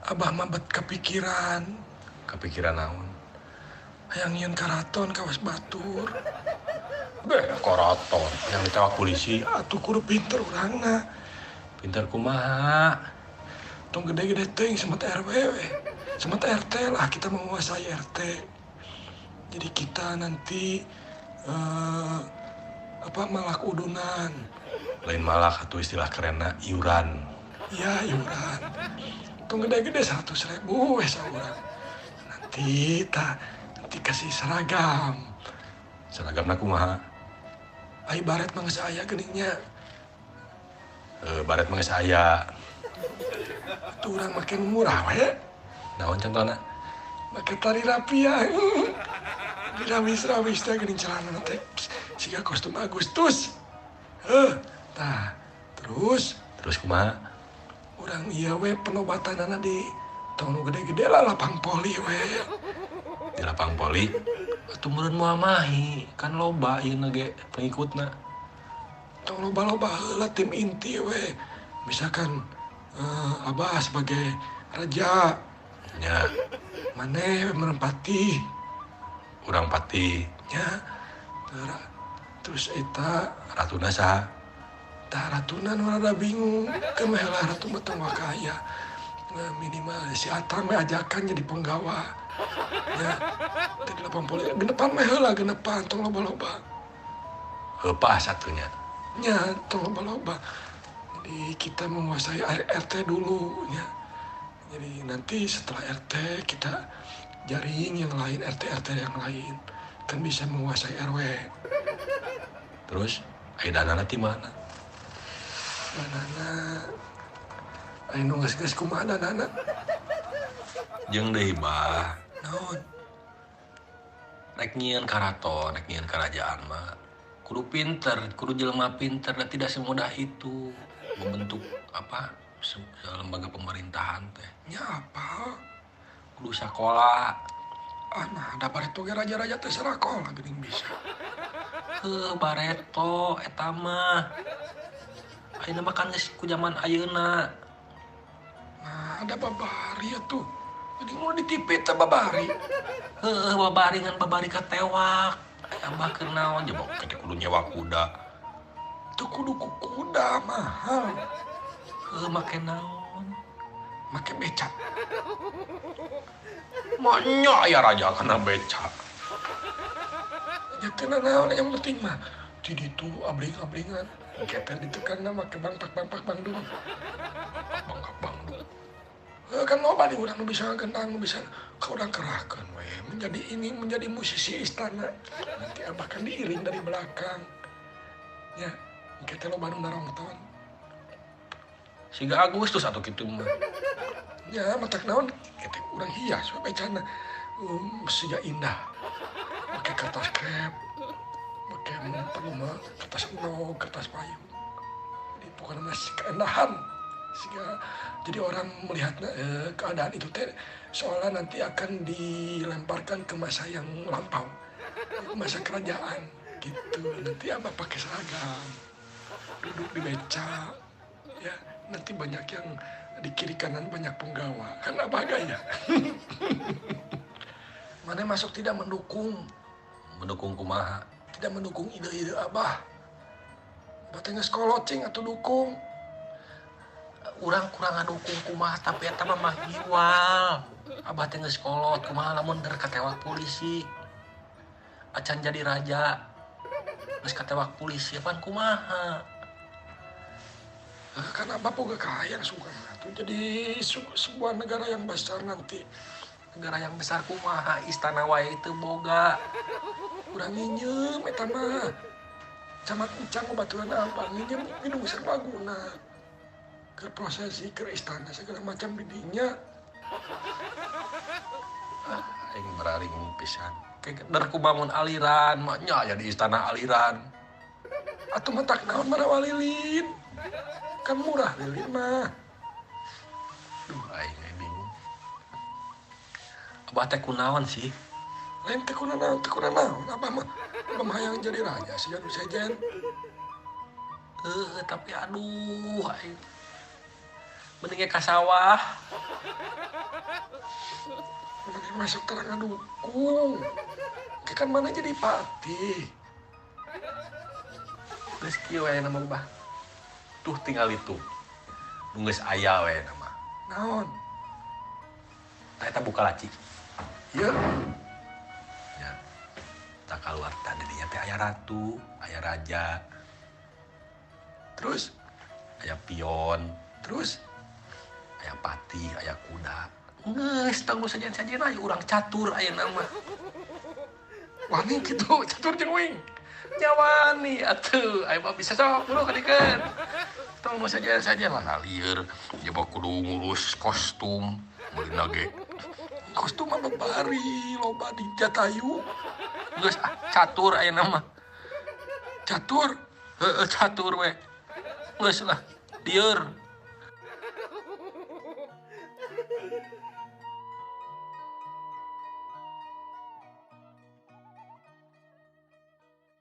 Abah mah bet kepikiran. Kepikiran naon? Hayang nyieun karaton kawas batur. Beh, karaton yang ditewak polisi. Atuh kudu pinter urangna. Pinter kumaha? Tong gede-gede teuing semet RW we. Semet RT lah, kita menguasai RT. Jadi kita nanti malak udunan. Lain malah atuh istilah kerenna iuran. Ya iuran. Tong gede-gede 100.000 we saurang. Nanti kasih seragam. Seragamna kumaha? Ai baret mah geus aya geuningnya. Baret mah geus aya. Tuh urang make murah we. Naon contohna? Make tari rapia. Dirawis-rawis teh geuning celanana teh siga kostum Agustus. Terus Kumaha? urang ieu we penobatanana di tong nu gede-gede lah lapang poli we. Di lapang poli? Atuh meureun moal mahi, kan loba ieu ge pengikutna. Tong loba-loba heula tim inti we. Misalkan Abah sebagai raja. Nya, Maneh menempati. urang pati. Nya. Terus eta Ratuna saha? tah ratuna nu rada bingung. Kan mah heula ratu mah tong wakaya. Minimal si Atang we ajakan jadi penggawa. Ya, di 80 genepan mah heula genepan tong loba-loba. Heupah satunya. Nya, tong loba-loba. Jadi kita menguasai RT dulu ya. Jadi nanti setelah RT kita jaring yang lain, RT-RT yang lain. Kan bisa menguasai RW. Terus, aya danana ti mana? Danana aya nu geus kumaha danana? Jeung deui bah, Naon? rek nyieun karaton, rek nyieun kerajaan mah kudu pinter, kudu jelema pinter dan tidak semudah itu membentuk lembaga pemerintahan teh. Nya apa? Kudu sakola. Nah, da bareto ge raja-raja teh sarakola geuning bisa. Bareto eta mah. Ayeuna mah kan geus ku zaman ayeuna. Nah, ada babari atuh. Jadi mau di TV teh babari. Babari ngan babari katewak. Abah keur naon coba kete kudu nyewa kuda. Tuh kudu ku kuda mahal. Make naon? Make becak. Manya aya raja kana becak. Ya teu naon yang penting mah di ditu abling-ablingan. Keter ditu kana make bangpak Bandung. Bangka Bandung. Kan loba di urang nu bisa gendang, nu bisa ka urang kerahkeun we. Menjadi musisi istana. Nanti Abah kan diiring dari belakang. Ya, kita loba nu narongton. Siga Agustus atuh kitu mah. Ya, matak naon kita urang hias we becana. Siga indah. Make kertas krep. Make kertas uno, kertas payung. Jadi pokoknya keindahan. Sehingga jadi orang melihat keadaan itu teh soalnya nanti akan dilemparkan ke masa yang lampau, masa kerajaan gitu. Nanti Abah pakai seragam, duduk di beca, ya nanti banyak yang di kiri kanan banyak penggawa, kan Abah gaya. Mana masuk tidak mendukung Kumaha? tidak mendukung ide-ide Abah. Abah teh geus kolocing atau dukung. Urang kurang ngadukung kumaha tapi eta mah mahgiwal. Abah teh geus kolot kumaha lamun der katewak polisi. Acan jadi raja. Geus katewak polisi pan kumaha? Kan Abah boga kahayang sugan atuh jadi sebuah negara yang besar nanti. Negara yang besar kumaha istana wae teu boga. Urang nginyeum eta mah. Camat encang baturan Abah nginyeum minum serbaguna. Ke prosesi ke istana segala macam bidinya. Aing beraring pisan. Kayak der kubangun aliran, maknya ya di istana aliran. Atuh matak naon marawa lilin. Kan murah lilin mah. Duh, aing bingung. Abah teh kunaon sih? Lain teh kunaon. Abah mah hayang jadi raja sih anu sejen. Tapi aduh, aing mendingnya ka sawah. masuk terang dukung. Kan mana jadi pati. Geus kieu we nama bah. Tuh tinggal itu. Nu geus aya we nama. Naon? Eta buka laci. Iya. Ya. Tak keluar tadi dinya teh aya ratu, aya raja. Terus? Aya pion, Terus? aya pati, aya kuda. Geus tanggu sajian-sajian aya urang catur aya nama. Wani gitu, catur jeung wing. Nyawani atuh, aya mah bisa sok bro kadikeun. Tanggu sajian-sajian lah lieur. Dia mah kudu ngurus kostum, meulina ge. Kostum apa bari, loba di Jatayu. Geus catur aya nama. Catur. Heeh catur we. Geus lah, lieur.